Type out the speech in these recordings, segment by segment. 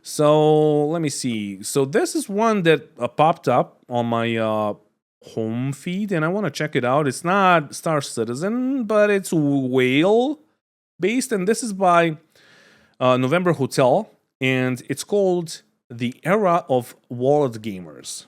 So let me see. So this is one that popped up on my home feed, and I want to check it out. It's not Star Citizen, but it's whale based, and this is by November Hotel, and it's called The Era of Wallet Gamers.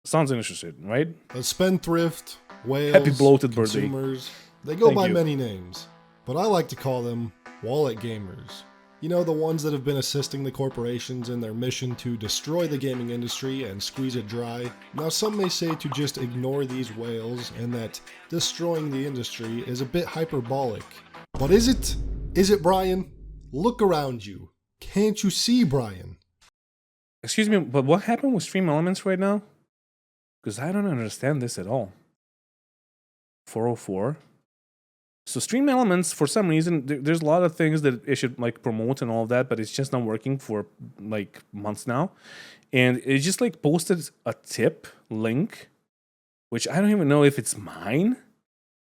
Sounds interesting, right? A spendthrift, whales, Happy bloated birthday. consumers, they go Thank by you. many names, but I like to call them wallet gamers. You know, the ones that have been assisting the corporations in their mission to destroy the gaming industry and squeeze it dry. Now, some may say to just ignore these whales and that destroying the industry is a bit hyperbolic. But is it? Is it, Brian? Look around you. Can't you see, Brian? Excuse me, but what happened with Stream Elements right now? Because I don't understand this at all. 404. So Stream Elements, for some reason, there's a lot of things that it should like promote and all of that, but it's just not working for like months now. And it just like posted a tip link, which I don't even know if it's mine.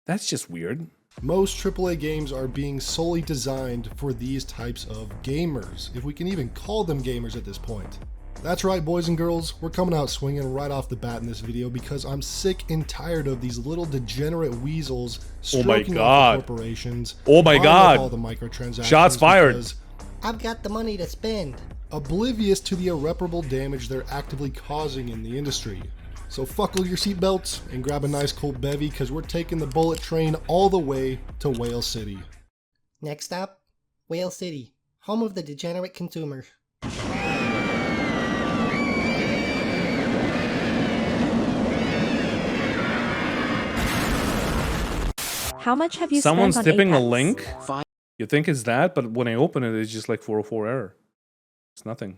That's just weird. Most AAA games are being solely designed for these types of gamers, if we can even call them gamers at this point. That's right, boys and girls, we're coming out swinging right off the bat in this video because I'm sick and tired of these little degenerate weasels stroking off the corporations. Oh my god! All the microtransactions. Shots fired! because I've got the money to spend. Oblivious to the irreparable damage they're actively causing in the industry. So buckle your seatbelts and grab a nice cold bevy because we're taking the bullet train all the way to Whale City. Next stop, Whale City, home of the degenerate consumer. How much have you Someone's spent on tipping a Apex? link. You think it's that, but when I open it, it's just like 404 error. It's nothing.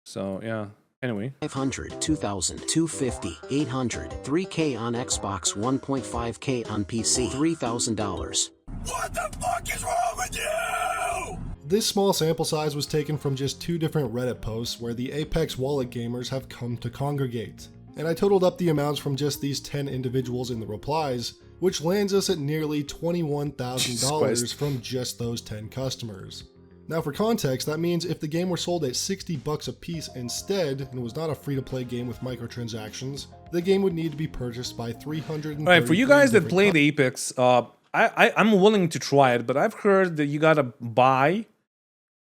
So yeah. Anyway. 500, 2,000, 250, 800, 3K on Xbox, 1.5K on PC, $3,000. What the fuck is wrong with you? This small sample size was taken from just 2 different Reddit posts where the Apex wallet gamers have come to congregate. And I totaled up the amounts from just these 10 individuals in the replies, which lands us at nearly $21,000 from just those 10 customers. Now for context, that means if the game were sold at $60 a piece instead, and was not a free-to-play game with microtransactions, the game would need to be purchased by 330. All right, for you guys that played Apex, I'm willing to try it, but I've heard that you gotta buy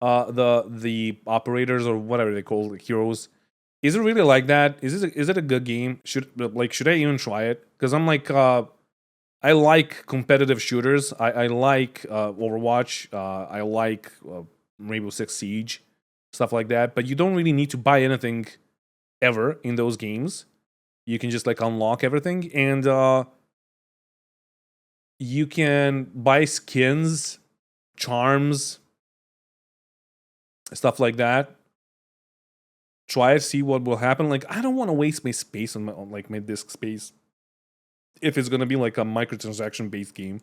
the operators or whatever they call it, heroes. Is it really like that? Is it a good game? Should I even try it? Because I'm like I like competitive shooters. I like Overwatch. I like Rainbow Six Siege, stuff like that. But you don't really need to buy anything ever in those games. You can just like unlock everything, and you can buy skins, charms, stuff like that. Try it, see what will happen. Like, I don't want to waste my space on my disk space if it's gonna be like a microtransaction based game.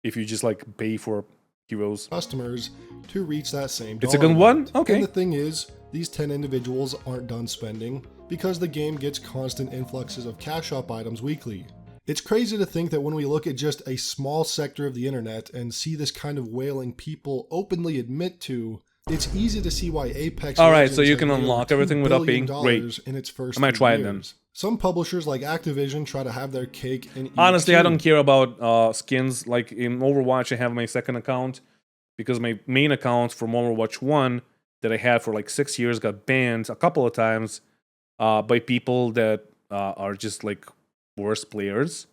If you just like pay for heroes, customers to reach that same dollar it's a good one. amount. Okay. And the thing is, these 10 individuals aren't done spending because the game gets constant influxes of cash shop items weekly. It's crazy to think that when we look at just a small sector of the internet and see this kind of whaling people openly admit to, it's easy to see why Apex. All right, so Legends you has can made unlock over $2 everything without billion paying. Great. in its first I might 3 try it years. then. Some publishers like Activision try to have their cake and eat Honestly, it I too. don't care about skins. Like in Overwatch, I have my second account because my main account from Overwatch 1 that I had for like 6 years got banned a couple of times by people that are just like worse players,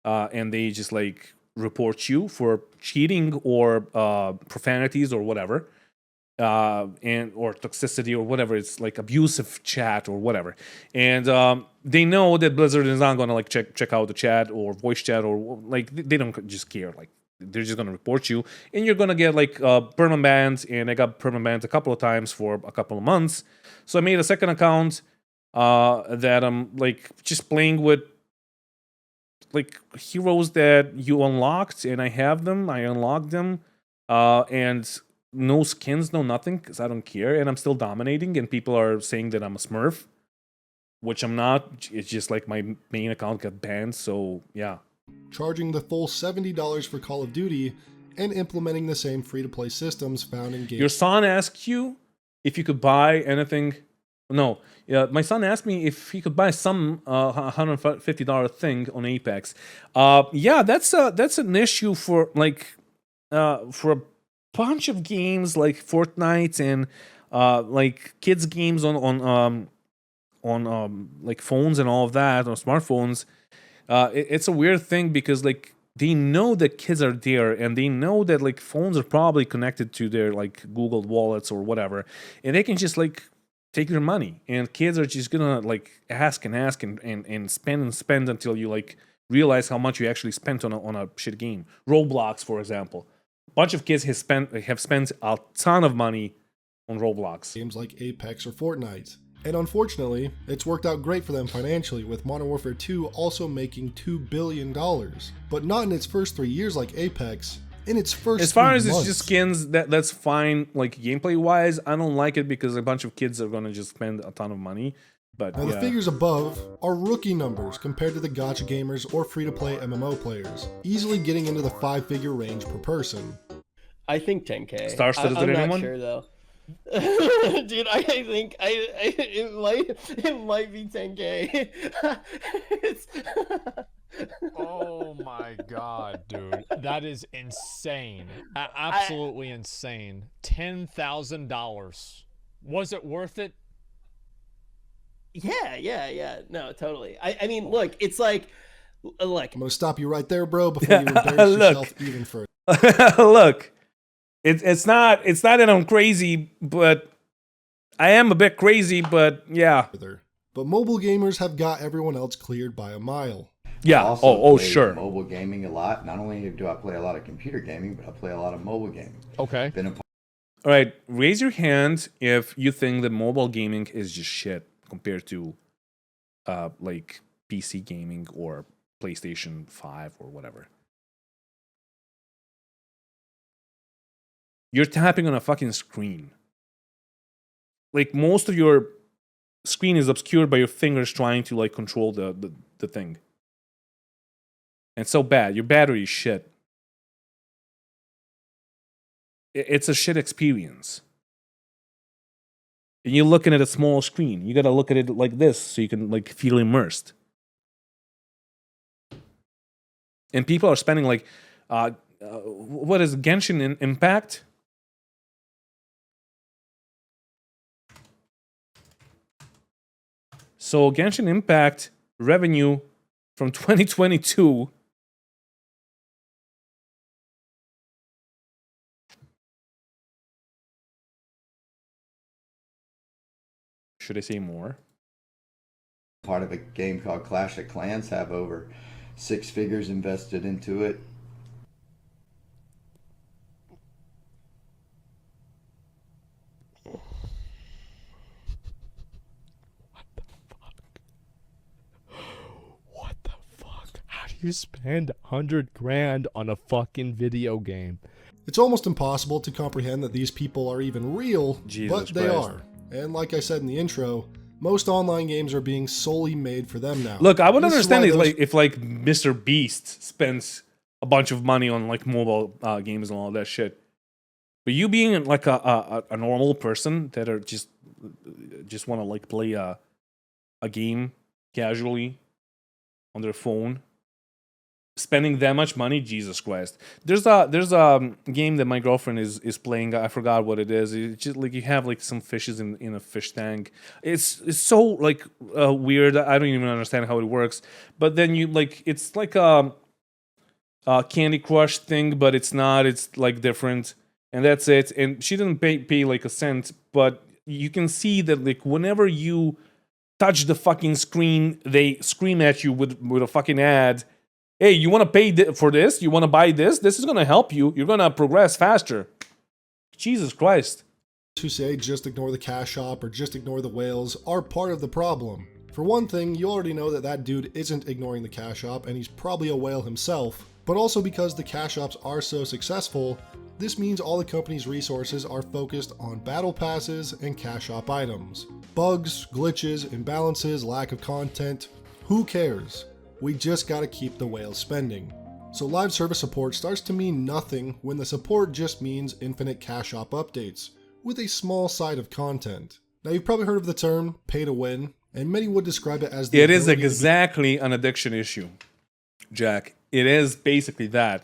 and they just like report you for cheating or profanities or whatever. And or toxicity or whatever, it's like abusive chat or whatever, and they know that Blizzard is not gonna like check out the chat or voice chat or like they don't just care. Like they're just gonna report you, and you're gonna get like permabanned. And I got permabanned a couple of times for a couple of months, so I made a second account that I'm like just playing with like heroes that you unlocked, and I have them. I unlocked them, and no skins, no nothing, because I don't care, and I'm still dominating, and people are saying that I'm a smurf, which I'm not. It's just like my main account got banned, so yeah. Charging the full $70 for Call of Duty and implementing the same free-to-play systems found in games. Your son asked you if you could buy anything. No, my son asked me if he could buy some $150 thing on Apex. Yeah, that's an issue for for a bunch of games like Fortnite and like kids games on like phones and all of that, on smartphones. It's a weird thing because like they know that kids are there and they know that like phones are probably connected to their like Google wallets or whatever, and they can just like take your money, and kids are just gonna like ask and spend until you like realize how much you actually spent on a shit game. Roblox, for example, a bunch of kids have spent a ton of money on Roblox. Games like Apex or Fortnite. And unfortunately, it's worked out great for them financially, with Modern Warfare 2 also making $2 billion. But not in its first 3 years like Apex. In its first As far 3 as it's months. just skins, that's fine. Like gameplay wise, I don't like it because a bunch of kids are gonna just spend a ton of money. But Now, the figures above are rookie numbers compared to the gacha gamers or free-to-play MMO players, easily getting into the 5-figure range per person. I think 10K. Star-studded I'm anyone? not sure though. Dude, I think it might be 10K. It's Oh my god, dude. That is insane. Absolutely insane. $10,000. Was it worth it? Yeah. No, totally. I mean, look, it's like, look. I'm gonna stop you right there, bro, before you embarrass yourself even further. Look, it's not that I'm crazy, but I am a bit crazy. But yeah, But mobile gamers have got everyone else cleared by a mile. yeah. I also Oh, play sure. Mobile gaming a lot. Not only do I play a lot of computer gaming, but I play a lot of mobile gaming. Okay. Been a All right, raise your hand if you think that mobile gaming is just shit compared to like PC gaming or PlayStation 5 or whatever. You're tapping on a fucking screen. Like most of your screen is obscured by your fingers trying to like control the thing. And it's so bad. Your battery is shit. It's a shit experience. And you're looking at a small screen. You gotta look at it like this so you can like feel immersed. And people are spending like, what is Genshin Impact? So Genshin Impact revenue from 2022 should I say more? part of a game called Clash of Clans, have over 6 figures invested into it. What the fuck? How do you spend 100 grand on a fucking video game? It's almost impossible to comprehend that these people are even real, Jesus but they Christ. are. And like I said in the intro, most online games are being solely made for them now. Look, I would This is understand why it those- if like Mr. Beast spends a bunch of money on like mobile games and all that shit. But you being like a normal person that are just want to like play a game casually on their phone, spending that much money, Jesus Christ. There's a game that my girlfriend is playing. I forgot what it is. It's just like you have like some fishes in a fish tank. It's so like weird. I don't even understand how it works. But then you like it's like a Candy Crush thing, but it's not. It's like different, and that's it. And she didn't pay like a cent, but you can see that like whenever you touch the fucking screen, they scream at you with a fucking ad. Hey, you want to pay for this? You want to buy this? This is going to help you. You're going to progress faster. Jesus Christ. who say just ignore the cash shop or just ignore the whales are part of the problem. For one thing, you already know that that dude isn't ignoring the cash shop and he's probably a whale himself, but also because the cash shops are so successful, this means all the company's resources are focused on battle passes and cash shop items. Bugs, glitches, imbalances, lack of content, who cares? We just gotta keep the whales spending. So live service support starts to mean nothing when the support just means infinite cash shop updates, with a small side of content. Now you've probably heard of the term pay to win, and many would describe it as the It is ability to exactly an addiction issue, Jack. It is basically that.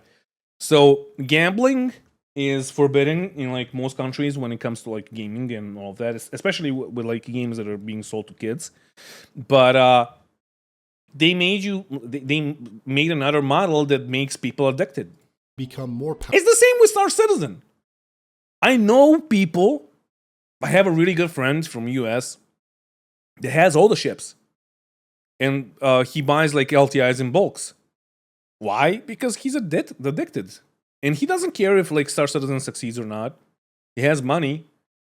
So gambling is forbidden in like most countries when it comes to like gaming and all of that, especially with like games that are being sold to kids. But they made another model that makes people addicted. become more powerful. It's the same with Star Citizen. I know people. I have a really good friend from US that has all the ships, and he buys like LTIs in bulks. Why? Because he's addicted, and he doesn't care if like Star Citizen succeeds or not. He has money,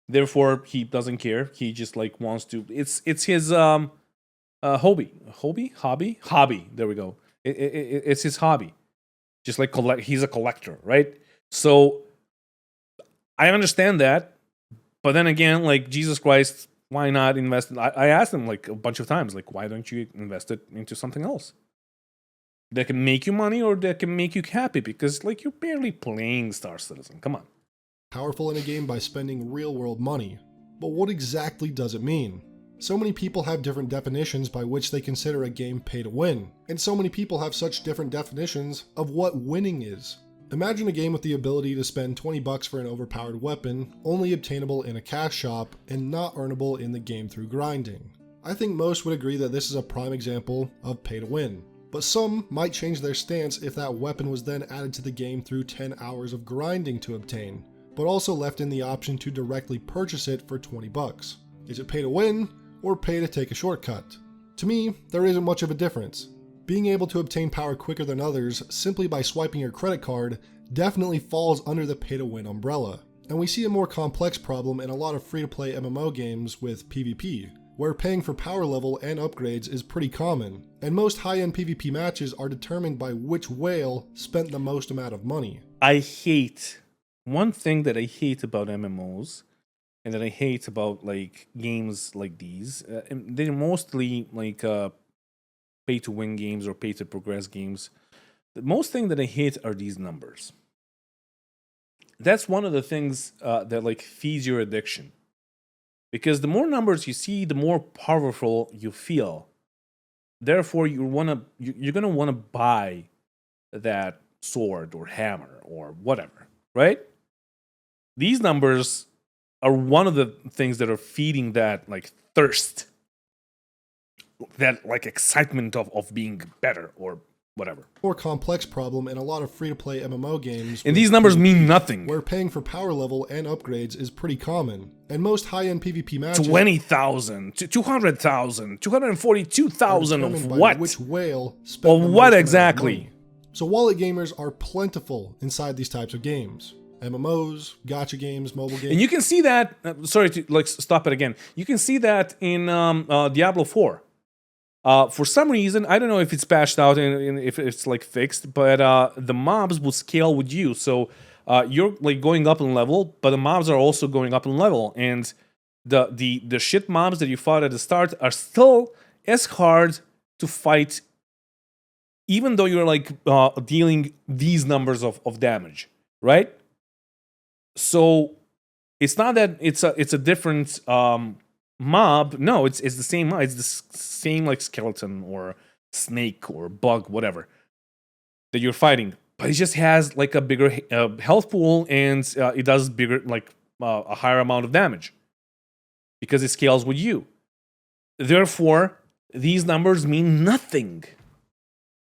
therefore he doesn't care. He just like wants to. It's his hobby. There we go. It's his hobby. Just like he's a collector, right? So I understand that, but then again, like Jesus Christ, why not invest? I asked him like a bunch of times, like, why don't you invest it into something else that can make you money or that can make you happy? Because like you're barely playing Star Citizen. Come on. Powerful in a game by spending real-world money. But what exactly does it mean? So many people have different definitions by which they consider a game pay to win, and so many people have such different definitions of what winning is. Imagine a game with the ability to spend 20 bucks for an overpowered weapon, only obtainable in a cash shop, and not earnable in the game through grinding. I think most would agree that this is a prime example of pay to win, but some might change their stance if that weapon was then added to the game through 10 hours of grinding to obtain, but also left in the option to directly purchase it for 20 bucks. Is it pay to win, or pay to take a shortcut? To me, there isn't much of a difference. Being able to obtain power quicker than others simply by swiping your credit card definitely falls under the pay to win umbrella. And we see a more complex problem in a lot of free-to-play MMO games with PvP, where paying for power level and upgrades is pretty common, and most high-end PvP matches are determined by which whale spent the most amount of money. One thing that I hate about MMOs, and that I hate about like games like these, and they're mostly like pay to win games or pay to progress games. The most thing that I hate are these numbers. That's one of the things that like feeds your addiction, because the more numbers you see, the more powerful you feel. Therefore, you're gonna want to buy that sword or hammer or whatever, right? These numbers are one of the things that are feeding that like thirst, that like excitement of being better or whatever. More complex problem in a lot of free-to-play MMO games. And these numbers mean nothing. Where paying for power level and upgrades is pretty common, and most high-end PvP matches 20,000, 200,000, 242,000 of what? Which whale spent Of the what most exactly? amount of money. So wallet gamers are plentiful inside these types of games. MMOs, gacha games, mobile games. And you can see that, sorry to like stop it again. You can see that in Diablo 4. For some reason, I don't know if it's patched out and if it's like fixed, but the mobs will scale with you. So you're like going up in level, but the mobs are also going up in level. And the shit mobs that you fought at the start are still as hard to fight, even though you're like dealing these numbers of damage, right? So it's not that it's a different mob. No, it's the same mob. It's the same like skeleton or snake or bug, whatever that you're fighting, but it just has like a bigger health pool, and it does bigger like a higher amount of damage because it scales with you. Therefore, these numbers mean nothing.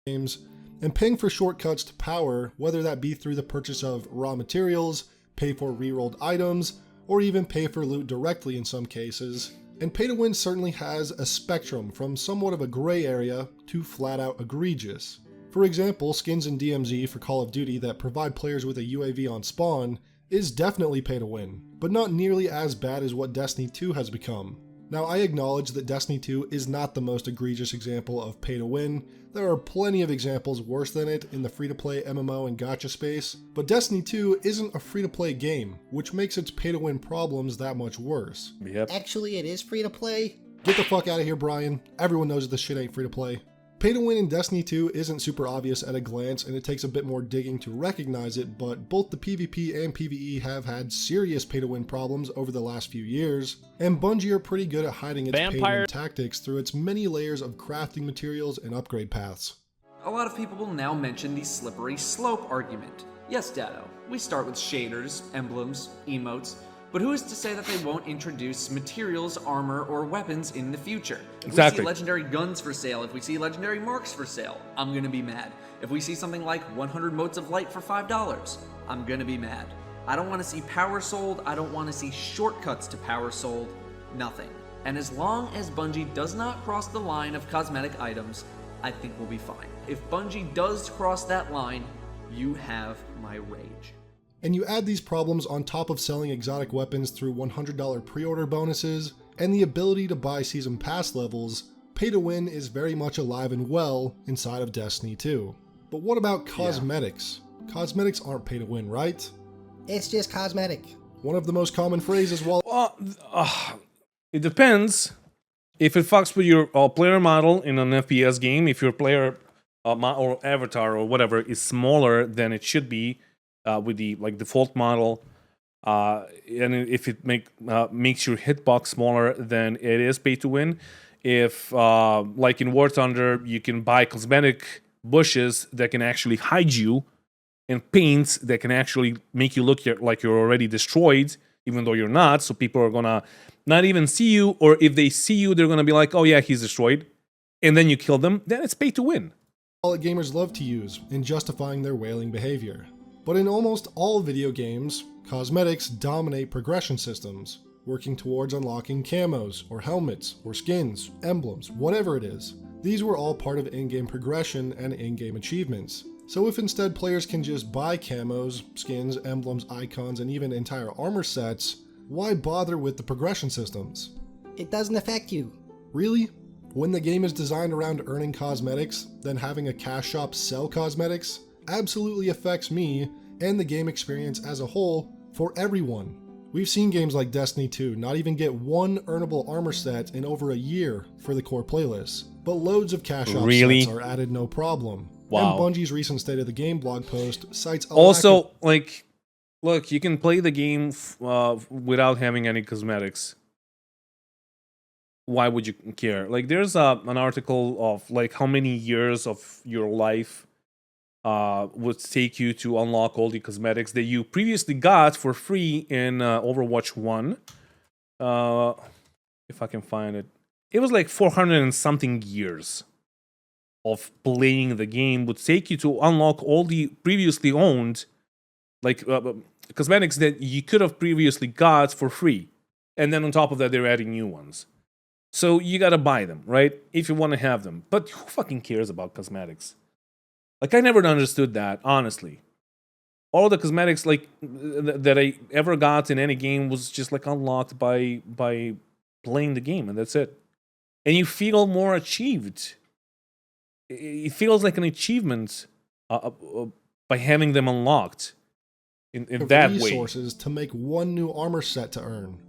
Games and paying for shortcuts to power, whether that be through the purchase of raw materials, pay for rerolled items, or even pay for loot directly in some cases. And pay to win certainly has a spectrum from somewhat of a gray area to flat out egregious. For example, skins in DMZ for Call of Duty that provide players with a UAV on spawn is definitely pay to win, but not nearly as bad as what Destiny 2 has become. Now, I acknowledge that Destiny 2 is not the most egregious example of pay to win. There are plenty of examples worse than it in the free-to-play MMO and gacha space, but Destiny 2 isn't a free-to-play game, which makes its pay-to-win problems that much worse. Yep. Actually, it is free to play. Get the fuck out of here, Brian. Everyone knows this shit ain't free-to-play. Pay to win in Destiny 2 isn't super obvious at a glance, and it takes a bit more digging to recognize it, but both the PvP and PvE have had serious pay to win problems over the last few years, and Bungie are pretty good at hiding its pay to win tactics through its many layers of crafting materials and upgrade paths. A lot of people will now mention the slippery slope argument. Yes, Dado, we start with shaders, emblems, emotes, but who is to say that they won't introduce materials, armor, or weapons in the future? If we see legendary guns for sale, if we see legendary marks for sale, I'm gonna be mad. If we see something like 100 motes of light for $5, I'm gonna be mad. I don't wanna see power sold, I don't wanna see shortcuts to power sold, nothing. And as long as Bungie does not cross the line of cosmetic items, I think we'll be fine. If Bungie does cross that line, you have my rage. And you add these problems on top of selling exotic weapons through $100 pre-order bonuses, and the ability to buy season pass levels, pay to win is very much alive and well inside of Destiny 2. But what about cosmetics? Cosmetics aren't pay to win, right? It's just cosmetic. One of the most common phrases it depends. If it fucks with your player model in an FPS game, if your player or avatar or whatever is smaller than it should be, with the default model, and if it makes your hitbox smaller, then it is pay to win. If like in War Thunder, you can buy cosmetic bushes that can actually hide you, and paints that can actually make you look like you're already destroyed, even though you're not. So people are gonna not even see you, or if they see you, they're gonna be like, "Oh yeah, he's destroyed," and then you kill them. Then it's pay to win. All gamers love to use in justifying their whaling behavior. But in almost all video games, cosmetics dominate progression systems, working towards unlocking camos, or helmets, or skins, emblems, whatever it is. These were all part of in-game progression and in-game achievements. So if instead players can just buy camos, skins, emblems, icons, and even entire armor sets, why bother with the progression systems? It doesn't affect you. Really? When the game is designed around earning cosmetics, then having a cash shop sell cosmetics absolutely affects me and the game experience as a whole for everyone. We've seen games like Destiny 2 not even get one earnable armor set in over a year for the core playlist, but loads of cash shop sets are added no problem. Wow. And Bungie's recent State of the Game blog post cites a also, look, you can play the game without having any cosmetics. Why would you care? There's an article of how many years of your life would take you to unlock all the cosmetics that you previously got for free in Overwatch 1. If I can find it. It was 400 and something years of playing the game would take you to unlock all the previously owned cosmetics that you could have previously got for free. And then on top of that, they're adding new ones. So you gotta buy them, right? If you want to have them. But who fucking cares about cosmetics? I never understood that, honestly. All the cosmetics that I ever got in any game was just unlocked by playing the game, and that's it. And you feel more achieved. It feels like an achievement by having them unlocked in that way. Resources to make one new armor set to earn.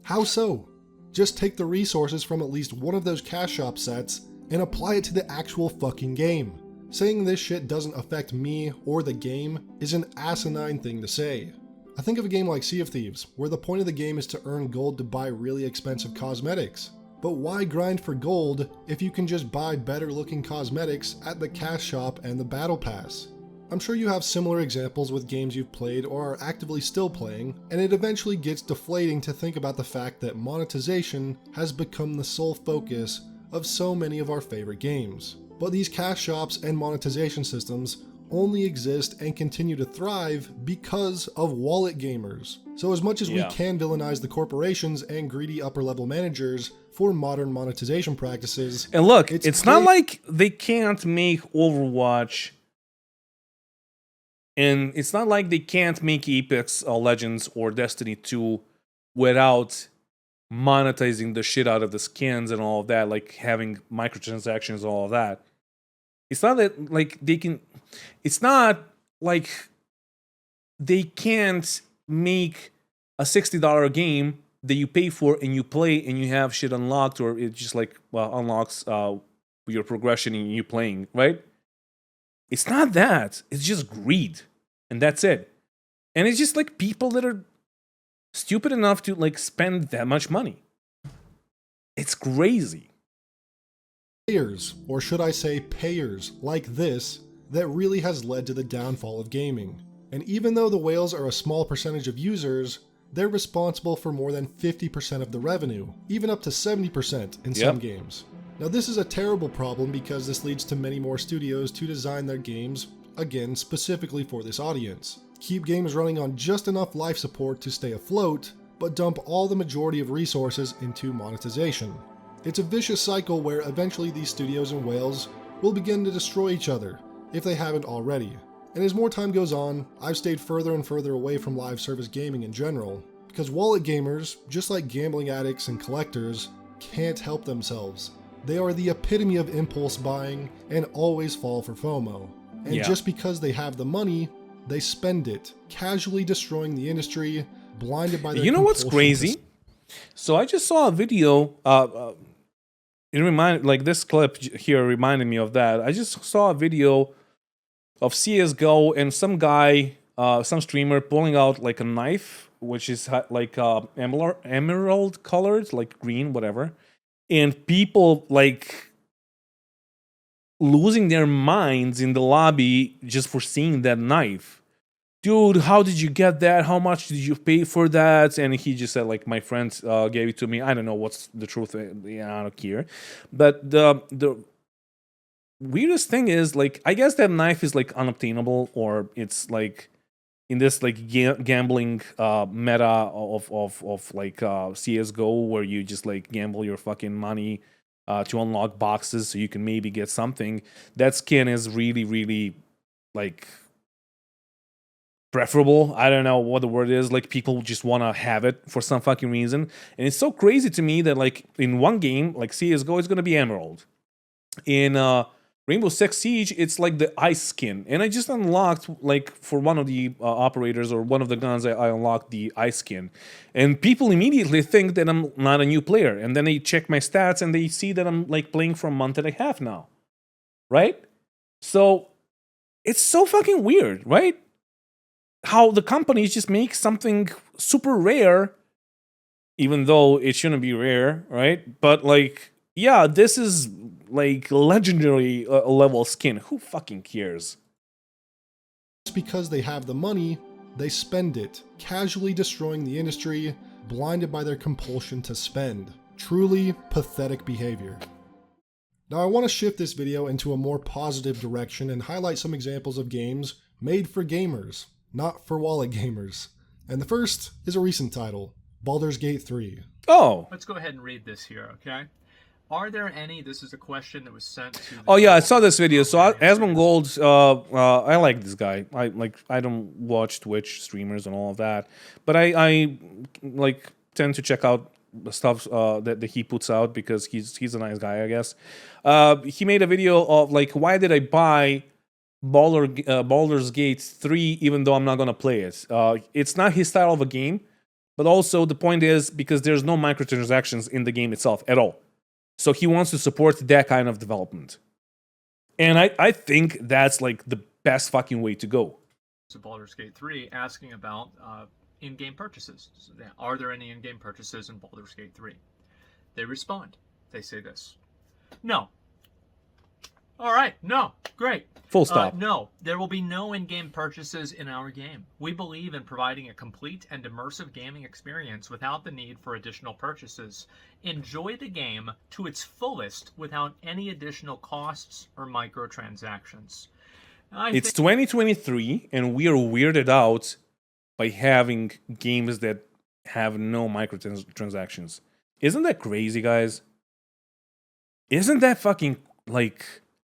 How so? Just take the resources from at least one of those cash shop sets and apply it to the actual fucking game. Saying this shit doesn't affect me or the game is an asinine thing to say. I think of a game like Sea of Thieves, where the point of the game is to earn gold to buy really expensive cosmetics. But why grind for gold if you can just buy better looking cosmetics at the cash shop and the battle pass? I'm sure you have similar examples with games you've played or are actively still playing, and it eventually gets deflating to think about the fact that monetization has become the sole focus of so many of our favorite games. But these cash shops and monetization systems only exist and continue to thrive because of wallet gamers. So as much as we can villainize the corporations and greedy upper level managers for modern monetization practices, and look, it's not like they can't make Overwatch, and it's not like they can't make Apex Legends or Destiny 2 without monetizing the shit out of the skins and all of that, having microtransactions and all of that. It's not that they can. It's not like they can't make a $60 game that you pay for and you play and you have shit unlocked, or it just unlocks your progression in you playing, right? It's not that. It's just greed. And that's it. And it's just like people that are stupid enough to like spend that much money. It's crazy. Players, or should I say payers, like this, that really has led to the downfall of gaming. And even though the whales are a small percentage of users, they're responsible for more than 50% of the revenue, even up to 70% in some games. Now this is a terrible problem because this leads to many more studios to design their games, again, specifically for this audience. Keep games running on just enough life support to stay afloat, but dump all the majority of resources into monetization. It's a vicious cycle where eventually these studios and whales will begin to destroy each other, if they haven't already. And as more time goes on, I've stayed further and further away from live service gaming in general, because wallet gamers, just like gambling addicts and collectors, can't help themselves. They are the epitome of impulse buying and always fall for FOMO. And just because they have the money, they spend it, casually destroying the industry, blinded by their You know what's crazy? So I just saw a video, it reminded, like this clip here reminded me of that. I just saw a video of CSGO and some guy, some streamer pulling out like a knife, which is like emerald colored, like green, whatever. And people like losing their minds in the lobby just for seeing that knife. Dude, how did you get that? How much did you pay for that? And he just said, like, my friend gave it to me. I don't know what's the truth. I don't care. But the weirdest thing is, like, I guess that knife is like unobtainable, or it's like in this like gambling meta of like CSGO, where you just like gamble your fucking money to unlock boxes so you can maybe get something. That skin is really like preferable. I don't know what the word is. Like, people just want to have it for some fucking reason. And it's so crazy to me that like in one game, like CSGO, it's going to be emerald. In Rainbow Six Siege, it's like the ice skin. And I just unlocked, like, for one of the operators or one of the guns, I unlocked the ice skin. And people immediately think that I'm not a new player. And then they check my stats and they see that I'm like playing for a month and a half now. Right? So it's so fucking weird, right? How the companies just make something super rare, even though it shouldn't be rare, right? But like, yeah, this is like legendary level skin. Who fucking cares? Just because they have the money, they spend it, casually destroying the industry, blinded by their compulsion to spend. Truly pathetic behavior. Now I want to shift this video into a more positive direction and highlight some examples of games made for gamers, not for wallet gamers. And the first is a recent title, Baldur's Gate 3. Oh. Let's go ahead and read this here, okay? Are there any, this is a question that was sent to... Oh yeah, I saw this video. So Asmongold, I like this guy. I don't watch Twitch streamers and all of that, but I like tend to check out the stuff that he puts out because he's a nice guy, I guess. He made a video of like, why did I buy Baldur's Gate 3 even though I'm not gonna play it? It's not his style of a game, but also the point is because there's no microtransactions in the game itself at all. So he wants to support that kind of development. And I think that's like the best fucking way to go. So Baldur's Gate 3 asking about in-game purchases. So are there any in-game purchases in Baldur's Gate 3? They respond. They say this. No. All right. No. Great. Full stop. No, there will be no in-game purchases in our game. We believe in providing a complete and immersive gaming experience without the need for additional purchases. Enjoy the game to its fullest without any additional costs or microtransactions. It's 2023, and we are weirded out by having games that have no microtransactions. Isn't that crazy, guys? Isn't that fucking, like,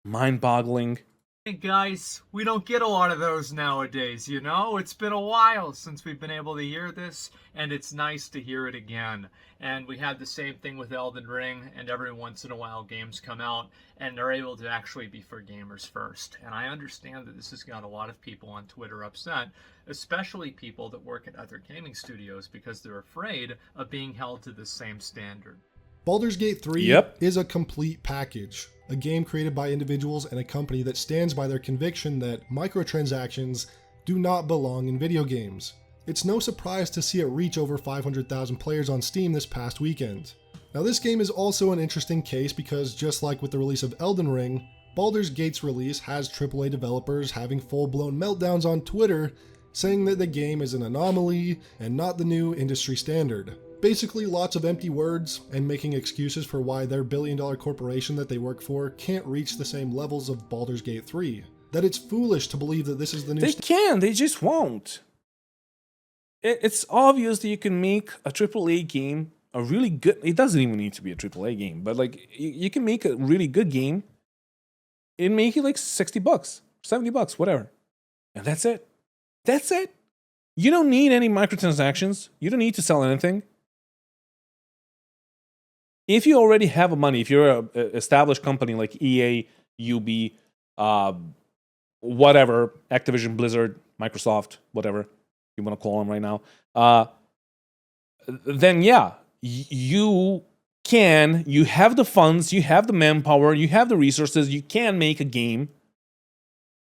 mind-boggling? Hey guys, we don't get a lot of those nowadays, you know? It's been a while since we've been able to hear this, and it's nice to hear it again. And we had the same thing with Elden Ring, and every once in a while games come out, and they're able to actually be for gamers first. And I understand that this has got a lot of people on Twitter upset, especially people that work at other gaming studios, because they're afraid of being held to the same standard. Baldur's Gate 3 Yep. is a complete package, a game created by individuals and a company that stands by their conviction that microtransactions do not belong in video games. It's no surprise to see it reach over 500,000 players on Steam this past weekend. Now this game is also an interesting case because just like with the release of Elden Ring, Baldur's Gate's release has AAA developers having full-blown meltdowns on Twitter saying that the game is an anomaly and not the new industry standard. Basically lots of empty words and making excuses for why their billion-dollar corporation that they work for can't reach the same levels of Baldur's Gate 3. That it's foolish to believe that this is the new They can, they just won't. It's obvious that you can make a AAA game, a really good, it doesn't even need to be a AAA game, but like you can make a really good game and make it like $60, $70, whatever. And that's it. That's it. You don't need any microtransactions. You don't need to sell anything. If you already have money, if you're an established company like EA, UB, whatever, Activision, Blizzard, Microsoft, whatever you want to call them right now, then yeah, you have the funds, you have the manpower, you have the resources, you can make a game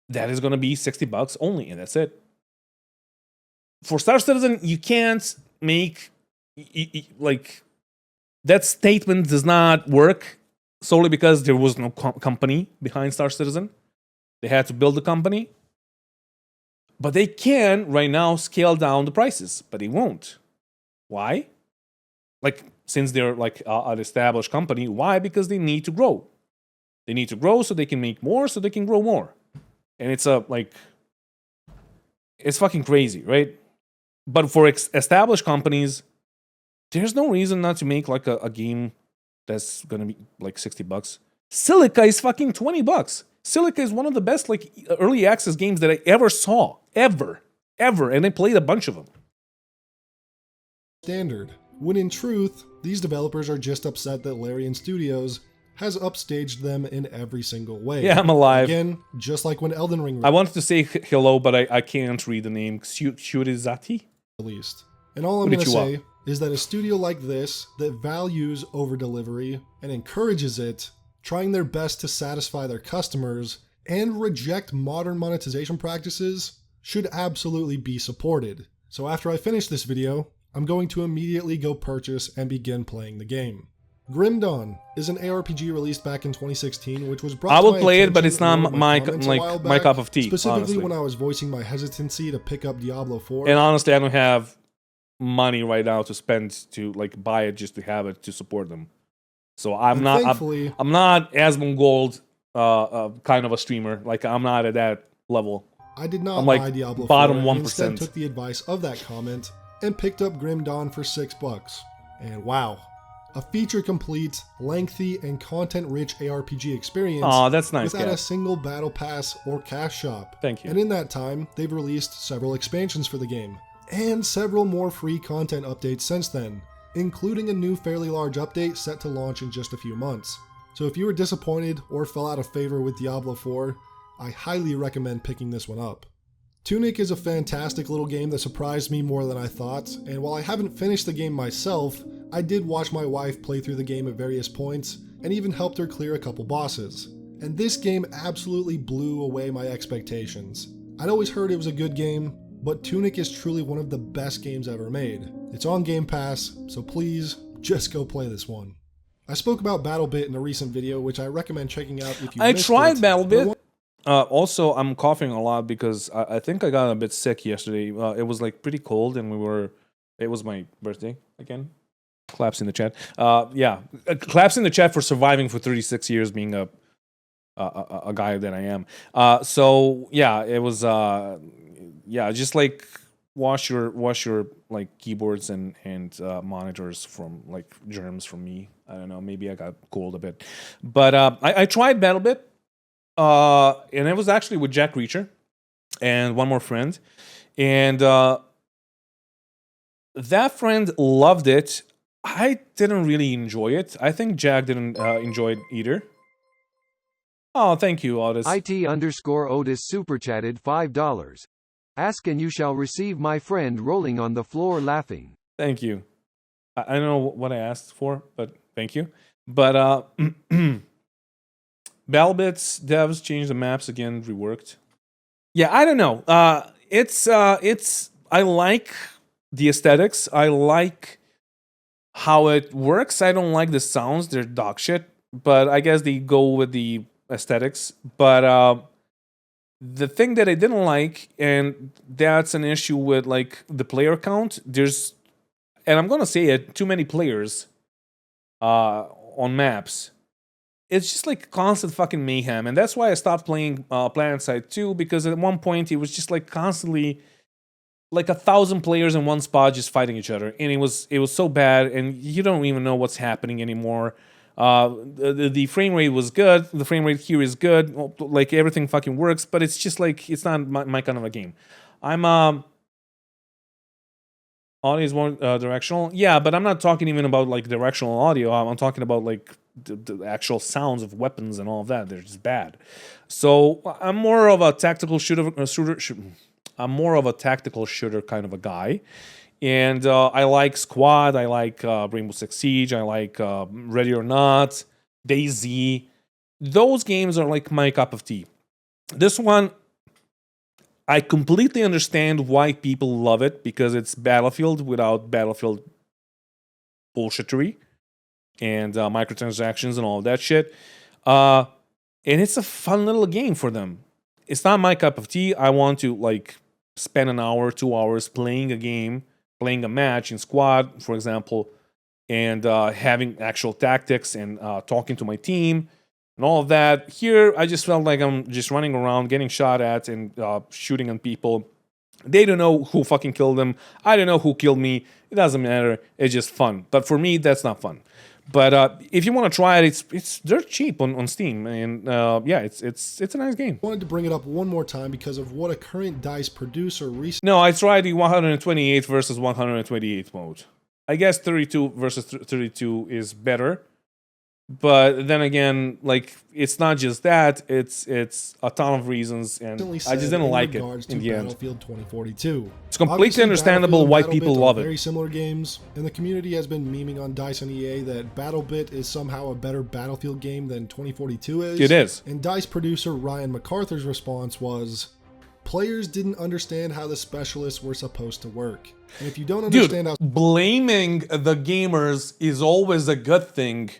that is going to be $60 only, and that's it. For Star Citizen, you can't make, like, that statement does not work solely because there was no company behind Star Citizen. They had to build the company. But they can, right now, scale down the prices, but they won't. Why? Like, since they're like an established company, why? Because they need to grow. They need to grow so they can make more, so they can grow more. And it's it's fucking crazy, right? But for established companies, there's no reason not to make like a game that's gonna be like $60. Silica is fucking $20. Silica is one of the best like early access games that I ever saw, ever, and I played a bunch of them. Standard, when in truth, these developers are just upset that Larian Studios has upstaged them in every single way. Yeah, I'm alive. Again, just like when Elden Ring I wanted to say hello, but I can't read the name. Shurizati? Released. And all I'm going to say is that a studio like this, that values over-delivery and encourages it, trying their best to satisfy their customers, and reject modern monetization practices, should absolutely be supported. So after I finish this video, I'm going to immediately go purchase and begin playing the game. Grim Dawn is an ARPG released back in 2016, which was brought I to will my play it, but attention it's in not one of my comments a while my back, cup of tea. specifically Honestly. when I was voicing my hesitancy to pick up Diablo 4. And honestly, I don't have money right now to spend to like buy it just to have it to support them. So I'm not Asmongold kind of a streamer. Like I'm not at that level. I did not I'm like buy Diablo 4. bottom and 1%. instead took the advice of that comment and picked up Grim Dawn for $6. And wow, a feature-complete, lengthy, and content-rich ARPG experience. Aw, that's nice, without a guys. single battle pass or cash shop. Thank you. And in that time, they've released several expansions for the game, and several more free content updates since then, including a new fairly large update set to launch in just a few months. So if you were disappointed or fell out of favor with Diablo 4, I highly recommend picking this one up. Tunic is a fantastic little game that surprised me more than I thought, and while I haven't finished the game myself, I did watch my wife play through the game at various points, and even helped her clear a couple bosses. And this game absolutely blew away my expectations. I'd always heard it was a good game, but Tunic is truly one of the best games ever made. It's on Game Pass, so please, just go play this one. I spoke about BattleBit in a recent video, which I recommend checking out if you I missed tried it. BattleBit. Also, I'm coughing a lot because I think I got a bit sick yesterday. It was like pretty cold, and it was my birthday again. Claps in the chat. Yeah, claps in the chat for surviving for 36 years, being a guy that I am. So yeah, it was. Yeah, just like wash your like keyboards and monitors from like germs from me. I don't know. Maybe I got cold a bit, but I tried BattleBit. And it was actually with Jack Reacher and one more friend. And that friend loved it. I didn't really enjoy it. I think Jack didn't enjoy it either. Oh, thank you, Otis. IT_Otis super chatted $5. Ask and you shall receive, my friend rolling on the floor laughing. Thank you. I don't know what I asked for, but Thank you. But BattleBits devs changed the maps again, reworked. Yeah, I don't know. It's I like the aesthetics. I like how it works. I don't like the sounds. They're dog shit. But I guess they go with the aesthetics. But the thing that I didn't like, and that's an issue with like the player count, and I'm gonna say it, too many players on maps. It's just like constant fucking mayhem, and that's why I stopped playing PlanetSide 2, because at one point it was just like constantly like 1,000 players in one spot just fighting each other, and it was so bad, and you don't even know what's happening anymore. The frame rate was good. The frame rate here is good. Like everything fucking works, but it's just like it's not my kind of a game. I'm audio is more directional, yeah, but I'm not talking even about like directional audio. I'm talking about like the actual sounds of weapons and all of that. They're just bad. So I'm more of a tactical shooter. I'm more of a tactical shooter kind of a guy. And I like Squad, I like Rainbow Six Siege, I like Ready or Not, DayZ. Those games are like my cup of tea. This one, I completely understand why people love it, because it's Battlefield without Battlefield bullshittery and microtransactions and all of that shit. And it's a fun little game for them. It's not my cup of tea. I want to like spend an hour, 2 hours playing a game, playing a match in Squad, for example, and having actual tactics and talking to my team and all of that. Here, I just felt like I'm just running around, getting shot at and shooting on people. They don't know who fucking killed them. I don't know who killed me. It doesn't matter. It's just fun. But for me, that's not fun. But if you want to try it, it's dirt cheap on Steam, and yeah, it's a nice game. I wanted to bring it up one more time because of what a current DICE producer recently... No, I tried the 128 versus 128 mode. I guess 32 versus 32 is better. But then again, like, it's not just that, it's a ton of reasons, and I just didn't like it in the end. Battlefield 2042. It's completely understandable why people love it. Very similar games, and the community has been memeing on DICE and EA that BattleBit is somehow a better Battlefield game than 2042 is. It is. And DICE producer Ryan MacArthur's response was, players didn't understand how the specialists were supposed to work. And if you don't understand how... Blaming the gamers is always a good thing.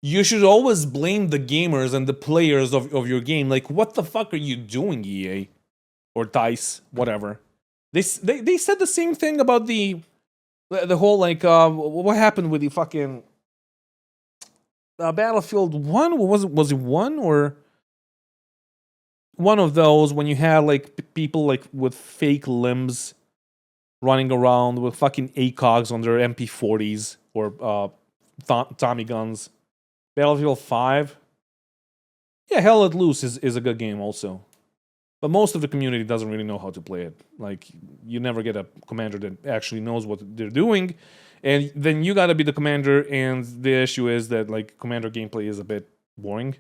You should always blame the gamers and the players of your game. Like, what the fuck are you doing, EA? Or DICE, whatever. They said the same thing about the whole, like, what happened with the fucking Battlefield 1? Was it 1 or one of those when you had, like, people, like, with fake limbs running around with fucking ACOGs on their MP40s or Tommy guns? Battlefield 5. Yeah, Hell Let Loose is a good game also. But most of the community doesn't really know how to play it. Like, you never get a commander that actually knows what they're doing. And then you gotta be the commander, and the issue is that, like, commander gameplay is a bit boring,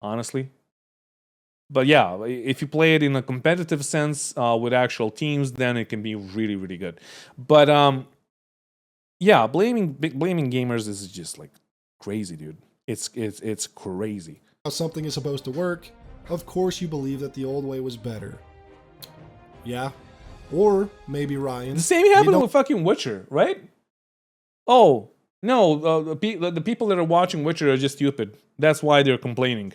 honestly. But yeah, if you play it in a competitive sense with actual teams, then it can be really, really good. But yeah, blaming gamers is just, like, crazy, dude. It's crazy. How something is supposed to work, of course you believe that the old way was better. Yeah. Or maybe Ryan. The same happened with fucking Witcher, right? Oh, no, the people that are watching Witcher are just stupid. That's why they're complaining.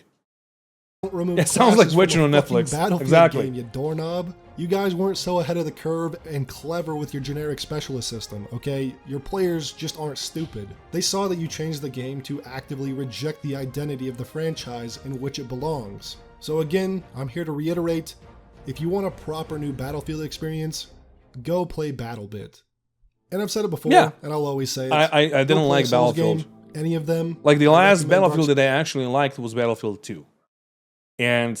It sounds like Witcher on Netflix. Exactly. Game, you doorknob. You guys weren't so ahead of the curve and clever with your generic specialist system, okay? Your players just aren't stupid. They saw that you changed the game to actively reject the identity of the franchise in which it belongs. So again, I'm here to reiterate, if you want a proper new Battlefield experience, go play BattleBit. And I've said it before, and I'll always say it. I didn't like Battlefield. Any of them. Like, the last Battlefield that I actually liked was Battlefield 2. And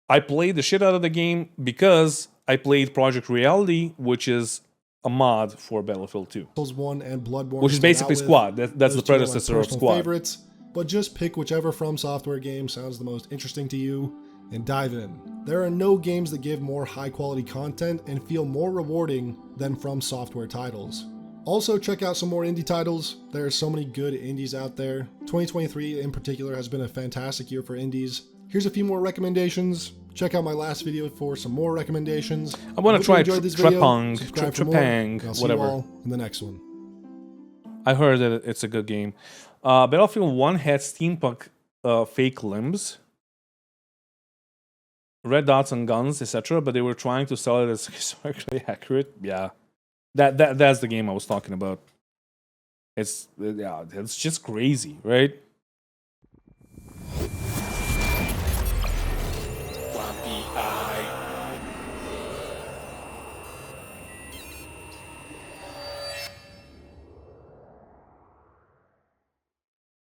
I played the shit out of the game because I played Project Reality, which is a mod for Battlefield 2. 1 and Bloodborne, which is basically Squad. That's the predecessor of Squad. Favorites, but just pick whichever From Software game sounds the most interesting to you and dive in. There are no games that give more high quality content and feel more rewarding than From Software titles. Also, check out some more indie titles. There are so many good indies out there. 2023 in particular has been a fantastic year for indies. Here's a few more recommendations. Check out my last video for some more recommendations. I want to try Trepang, Trepang, whatever. All in the next one. I heard that it's a good game. Battlefield 1 had steampunk fake limbs, red dots on guns, etc., but they were trying to sell it as historically accurate. Yeah. That's the game I was talking about. It's just crazy, right?